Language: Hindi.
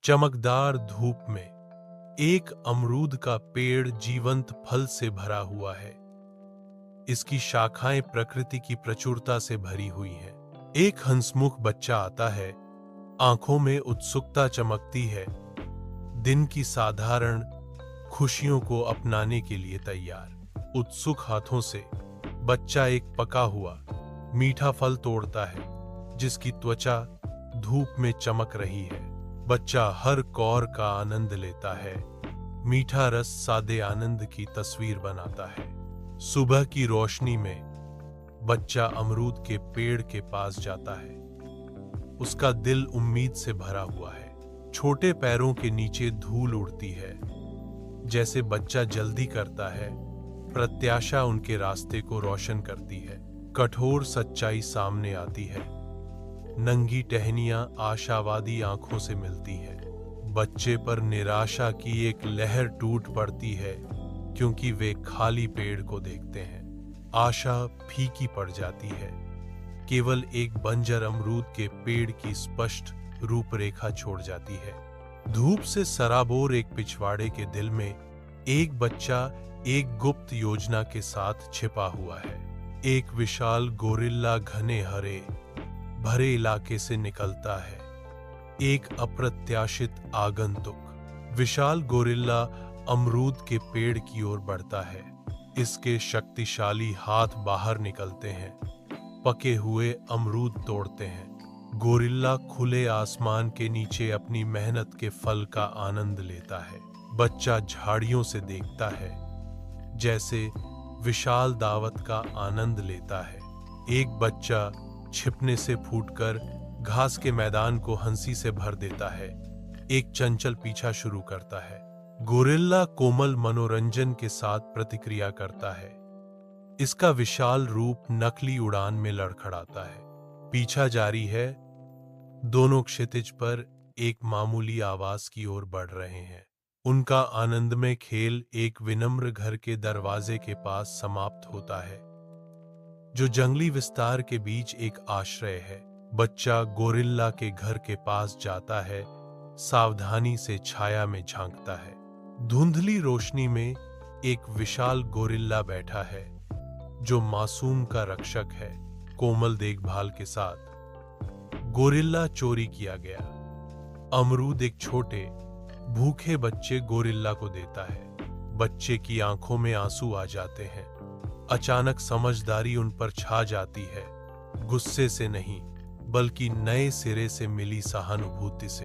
चमकदार धूप में एक अमरूद का पेड़ जीवंत फल से भरा हुआ है। इसकी शाखाएं प्रकृति की प्रचुरता से भरी हुई हैं। एक हंसमुख बच्चा आता है, आंखों में उत्सुकता चमकती है, दिन की साधारण खुशियों को अपनाने के लिए तैयार। उत्सुक हाथों से बच्चा एक पका हुआ मीठा फल तोड़ता है, जिसकी त्वचा धूप में चमक रही है। बच्चा हर कौर का आनंद लेता है। मीठा रस सादे आनंद की तस्वीर बनाता है। सुबह की रोशनी में बच्चा अमरूद के पेड़ के पास जाता है। उसका दिल उम्मीद से भरा हुआ है। छोटे पैरों के नीचे धूल उड़ती है, जैसे बच्चा जल्दी करता है। प्रत्याशा उनके रास्ते को रोशन करती है। कठोर सच्चाई सामने आती है। नंगी टहनियां आशावादी आंखों से मिलती हैं। बच्चे पर निराशा की एक लहर टूट पड़ती है, क्योंकि वे खाली पेड़ को देखते हैं। आशा फीकी पड़ जाती है। केवल एक बंजर अमरूद के पेड़ की स्पष्ट रूपरेखा छोड़ जाती है। धूप से सराबोर एक पिछवाड़े के दिल में एक बच्चा एक गुप्त योजना के साथ छिपा हुआ है। एक विशाल गोरिल्ला घने हरे भरे इलाके से निकलता है। एक अप्रत्याशित आगंतुक विशाल गोरिल्ला अमरूद के पेड़ की ओर बढ़ता है। इसके शक्तिशाली हाथ बाहर निकलते हैं, पके हुए अमरूद तोड़ते हैं। गोरिल्ला खुले आसमान के नीचे अपनी मेहनत के फल का आनंद लेता है। बच्चा झाड़ियों से देखता है, जैसे विशाल दावत का आनंद लेता है। एक बच्चा छिपने से फूटकर घास के मैदान को हंसी से भर देता है। एक चंचल पीछा शुरू करता है। गोरिल्ला कोमल मनोरंजन के साथ प्रतिक्रिया करता है। इसका विशाल रूप नकली उड़ान में लड़खड़ाता है। पीछा जारी है। दोनों क्षितिज पर एक मामूली आवाज की ओर बढ़ रहे हैं। उनका आनंदमय खेल एक विनम्र घर के दरवाजे के पास समाप्त होता है, जो जंगली विस्तार के बीच एक आश्रय है। बच्चा गोरिल्ला के घर के पास जाता है, सावधानी से छाया में झांकता है। धुंधली रोशनी में एक विशाल गोरिल्ला बैठा है, जो मासूम का रक्षक है। कोमल देखभाल के साथ गोरिल्ला चोरी किया गया अमरूद एक छोटे भूखे बच्चे गोरिल्ला को देता है। बच्चे की आंखों में आंसू आ जाते हैं। अचानक समझदारी उन पर छा जाती है, गुस्से से नहीं, बल्कि नए सिरे से मिली सहानुभूति से।